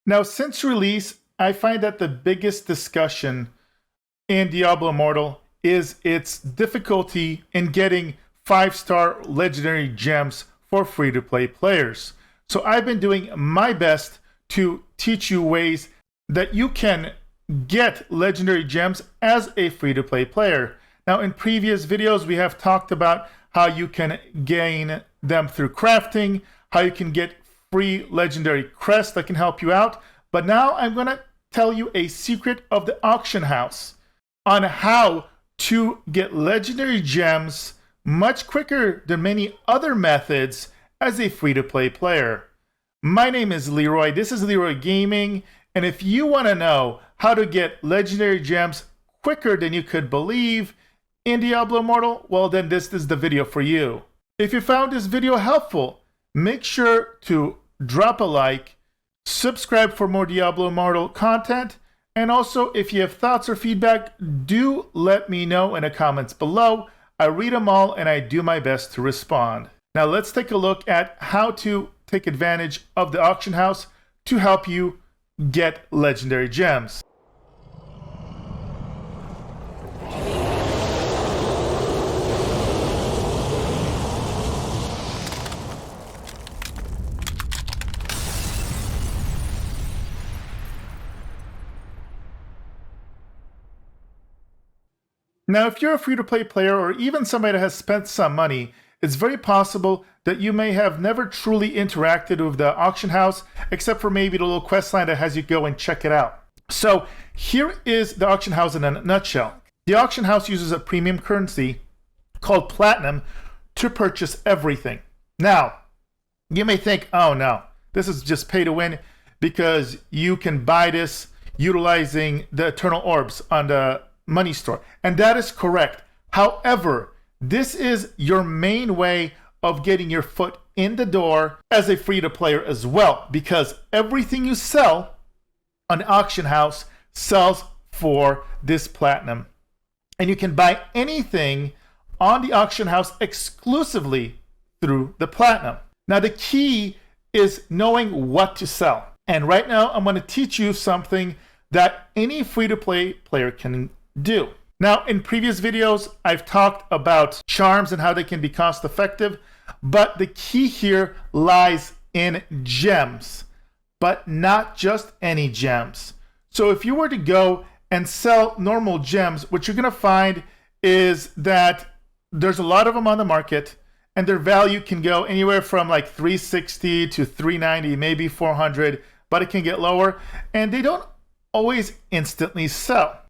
Now, since release, I find that the biggest discussion in Diablo Immortal is its difficulty in getting 5-star legendary gems for free-to-play players. So I've been doing my best to teach you ways that you can get legendary gems as a free-to-play player. Now, in previous videos, we have talked about how you can gain them through crafting, how you can get free legendary crests that can help you out. But now I'm going to tell you a secret of the auction house on how to get legendary gems much quicker than many other methods as a free-to-play player. My name is Leroy, this is Leroy Gaming, and if you want to know how to get legendary gems quicker than you could believe in Diablo Immortal, well then this is the video for you. If you found this video helpful, make sure to drop a like, subscribe for more Diablo Immortal content, and also if you have thoughts or feedback, do let me know in the comments below. I read them all and I do my best to respond. Now let's take a look at how to take advantage of the auction house to help you get legendary gems. Now, if you're a free-to-play player or even somebody that has spent some money, it's very possible that you may have never truly interacted with the auction house, except for maybe the little quest line that has you go and check it out. So here is the auction house in a nutshell. The auction house uses a premium currency called platinum to purchase everything. Now, you may think, oh no, this is just pay to win because you can buy this utilizing the eternal orbs on the money store. And that is correct. However, this is your main way of getting your foot in the door as a free-to-player as well, because everything you sell on the auction house sells for this platinum. And you can buy anything on the auction house exclusively through the platinum. Now, the key is knowing what to sell. And right now, I'm going to teach you something that any free-to-play player can do. Now, in previous videos, I've talked about charms and how they can be cost effective, but the key here lies in gems, but not just any gems. So if you were to go and sell normal gems, what you're going to find is that there's a lot of them on the market, and their value can go anywhere from like 360 to 390, maybe 400, but it can get lower, and they don't always instantly sell.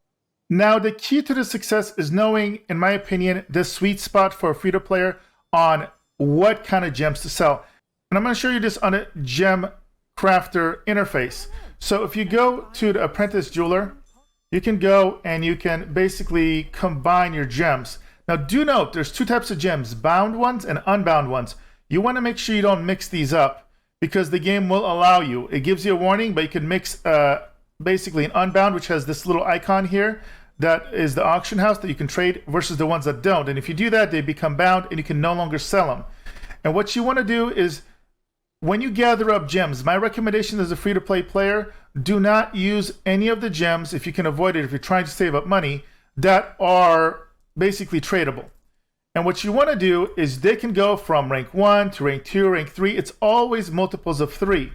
Now, the key to the success is knowing, in my opinion, the sweet spot for a free-to-player on what kind of gems to sell. And I'm going to show you this on a gem crafter interface. So if you go to the apprentice jeweler, you can go and you can basically combine your gems. Now, do note there's two types of gems, bound ones and unbound ones. You want to make sure you don't mix these up because the game will allow you. It gives you a warning, but you can mix basically an unbound, which has this little icon here that is the auction house that you can trade, versus the ones that don't. And if you do that, they become bound and you can no longer sell them. And what you want to do is, when you gather up gems, my recommendation as a free-to-play player, do not use any of the gems, if you can avoid it, if you're trying to save up money, that are basically tradable. And what you want to do is they can go from rank 1 to rank 2, rank 3. It's always multiples of 3.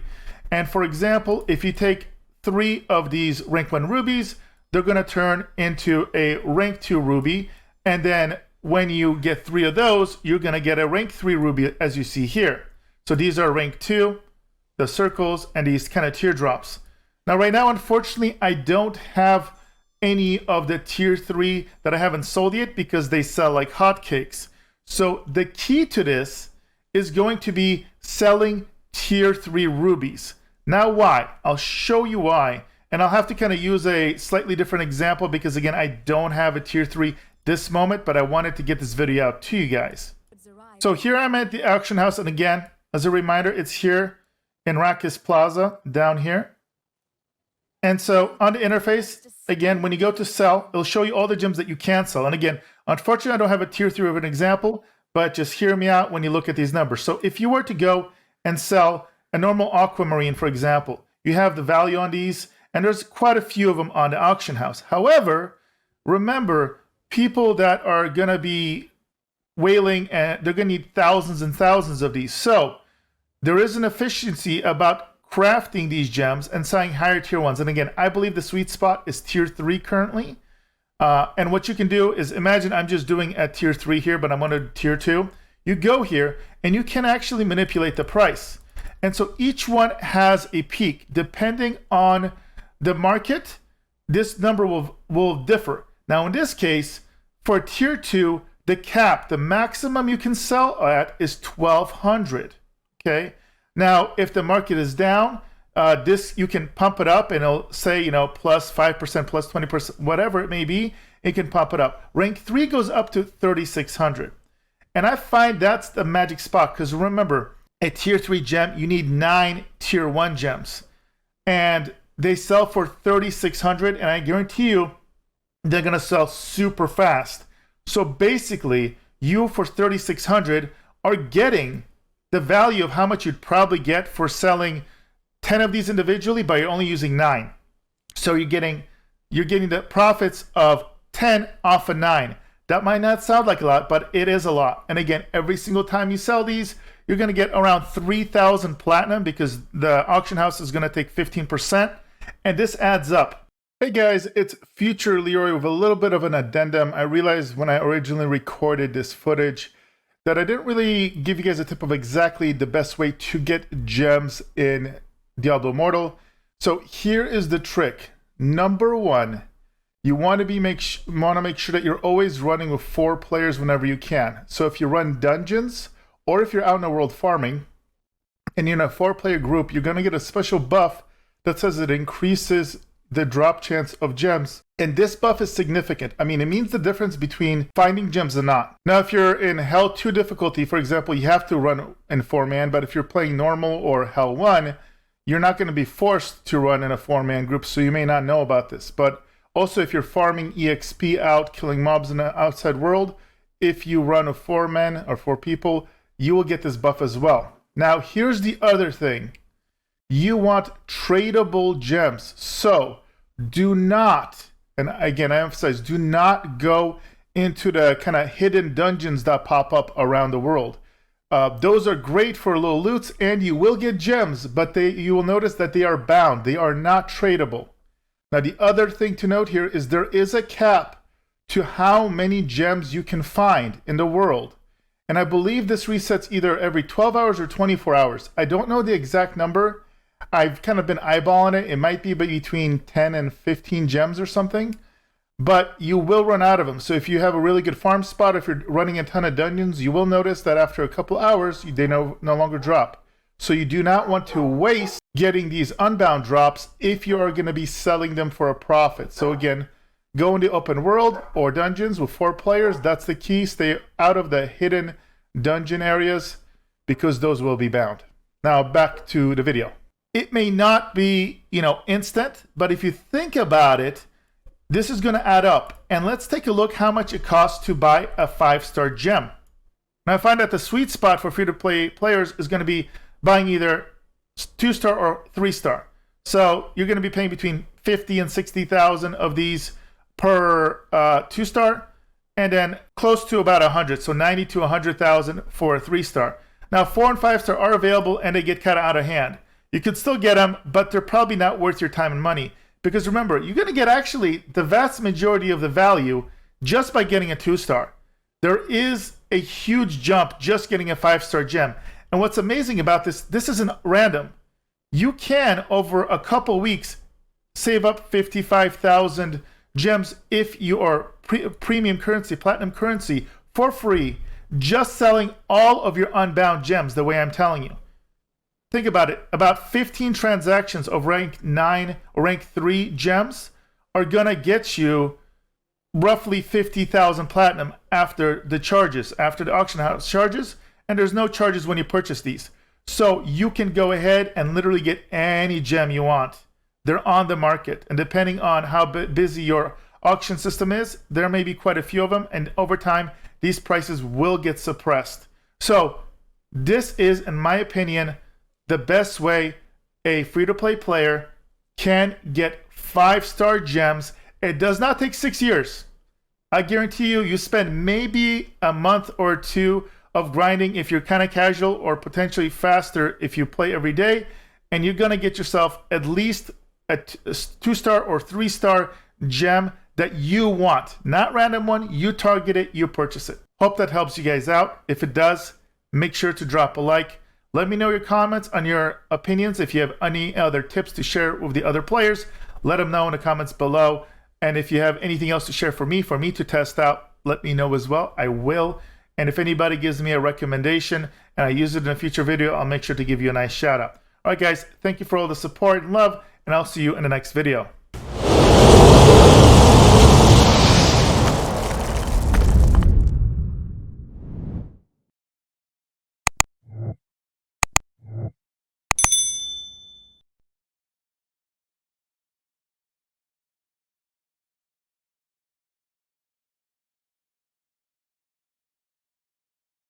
And for example, if you take 3 of these rank 1 rubies, they're going to turn into a rank 2 ruby. And then when you get 3 of those, you're going to get a rank 3 ruby, as you see here. So these are rank 2, the circles, and these kind of teardrops. Now, right now, unfortunately, I don't have any of the tier 3 that I haven't sold yet because they sell like hotcakes. So the key to this is going to be selling tier 3 rubies. Now, why? I'll show you why. And I'll have to kind of use a slightly different example because, again, I don't have a tier 3 this moment, but I wanted to get this video out to you guys. So here I'm at the auction house, and again, as a reminder, it's here in Rakis Plaza down here. And so on the interface, again, when you go to sell, it'll show you all the gems that you can sell. And again, unfortunately, I don't have a tier 3 of an example, but just hear me out when you look at these numbers. So if you were to go and sell a normal aquamarine, for example, you have the value on these, and there's quite a few of them on the auction house. However, remember, people that are going to be whaling, and they're going to need thousands and thousands of these. So there is an efficiency about crafting these gems and selling higher tier ones. And again, I believe the sweet spot is tier 3 currently. And what you can do is, imagine I'm just doing at tier 3 here, but I'm on a tier 2. You go here and you can actually manipulate the price. And so each one has a peak. Depending on the market, this number will differ. Now in this case, for tier 2, the cap, the maximum you can sell at is 1,200. Okay. Now, if the market is down, this you can pump it up, and it'll say, plus 5%, plus 20%, whatever it may be. It can pump it up. Rank 3 goes up to 3,600, and I find that's the magic spot, because remember, a tier 3 gem, you need 9 tier 1 gems, and they sell for 3,600, and I guarantee you, they're gonna sell super fast. So basically, you for 3,600 are getting the value of how much you'd probably get for selling 10 of these individually, but you're only using 9. So you're getting the profits of 10 off of 9. That might not sound like a lot, but it is a lot. And again, every single time you sell these, you're going to get around 3,000 platinum, because the auction house is going to take 15%, and this adds up. Hey guys, it's Future Leroy with a little bit of an addendum. I realized when I originally recorded this footage that I didn't really give you guys a tip of exactly the best way to get gems in Diablo Immortal. So here is the trick. Number 1, you want to make sure that you're always running with 4 players whenever you can. So if you run dungeons, or if you're out in the world farming, and you're in a 4-player group, you're going to get a special buff that says it increases the drop chance of gems. And this buff is significant. I mean, it means the difference between finding gems and not. Now, if you're in Hell 2 difficulty, for example, you have to run in 4-man, but if you're playing normal or Hell 1, you're not going to be forced to run in a 4-man group, so you may not know about this. But also, if you're farming EXP out, killing mobs in the outside world, if you run a 4-man or 4 people, you will get this buff as well. Now, here's the other thing. You want tradable gems. So do not, and again, I emphasize, do not go into the kind of hidden dungeons that pop up around the world. Those are great for little loots, and you will get gems, but you will notice that they are bound. They are not tradable. Now, the other thing to note here is there is a cap to how many gems you can find in the world. And I believe this resets either every 12 hours or 24 hours. I don't know the exact number. I've kind of been eyeballing it. It might be between 10 and 15 gems or something, but you will run out of them. So if you have a really good farm spot, if you're running a ton of dungeons, you will notice that after a couple hours, they no longer drop. So you do not want to waste getting these unbound drops if you are going to be selling them for a profit. So again, go into open world or dungeons with 4 players. That's the key. Stay out of the hidden dungeon areas, because those will be bound. Now back to the video. It may not be, instant, but if you think about it, this is going to add up. And let's take a look how much it costs to buy a 5-star gem. Now I find that the sweet spot for free-to-play players is going to be buying either 2-star or 3-star. So you're going to be paying between 50 and 60,000 of these per 2-star, and then close to about 100, so 90 to 100,000 for a 3-star. Now 4 and 5-star are available, and they get kind of out of hand. You could still get them, but they're probably not worth your time and money. Because remember, you're going to get actually the vast majority of the value just by getting a 2-star. There is a huge jump just getting a 5-star gem. And what's amazing about this isn't random. You can, over a couple weeks, save up 55,000 gems if you are premium currency, platinum currency, for free, just selling all of your unbound gems the way I'm telling you. Think about it. About 15 transactions of rank 9 or rank 3 gems are going to get you roughly 50,000 platinum after the charges, after the auction house charges, and there's no charges when you purchase these. So you can go ahead and literally get any gem you want. They're on the market, and depending on how busy your auction system is, there may be quite a few of them, and over time, these prices will get suppressed. So this is, in my opinion, the best way a free-to-play player can get 5-star gems. It does not take 6 years. I guarantee you, you spend maybe a month or two of grinding if you're kind of casual, or potentially faster if you play every day, and you're going to get yourself at least a 2-star or 3-star gem that you want. Not random one, you target it, you purchase it. Hope that helps you guys out. If it does, make sure to drop a like. Let me know your comments on your opinions. If you have any other tips to share with the other players, let them know in the comments below. And if you have anything else to share for me to test out, let me know as well. I will. And if anybody gives me a recommendation and I use it in a future video, I'll make sure to give you a nice shout out. All right, guys, thank you for all the support and love, and I'll see you in the next video.